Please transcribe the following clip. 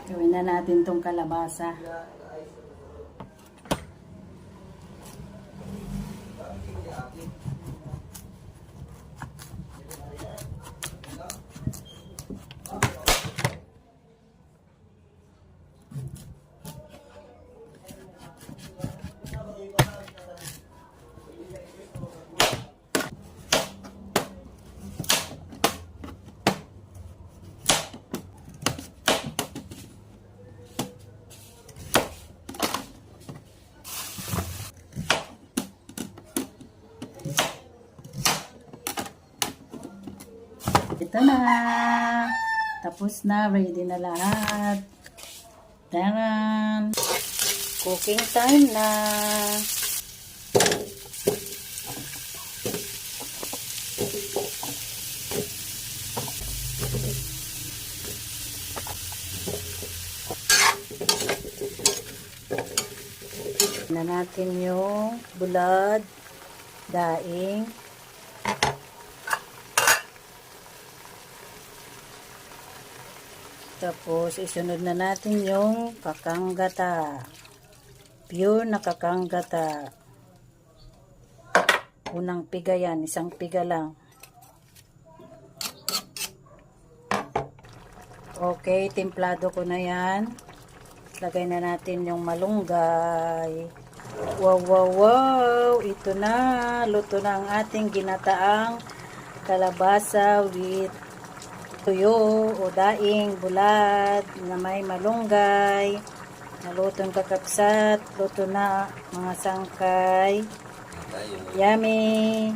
Gawin na natin tong kalabasa. Ito na. Tapos na. Ready na lahat. Taran! Cooking time na. Na natin yung bulad, daing, tapos isunod na natin yung kakanggata, pure na kakanggata. Unang piga yan, isang piga lang. Okay, timplado ko na yan. Lagay na natin yung malunggay. Wow, wow, wow! Ito na, luto na ang ating ginataang kalabasa with tuyo o daing bulad na may malunggay. Nalutong kakapsat, luto na mga sangkay. Yummy!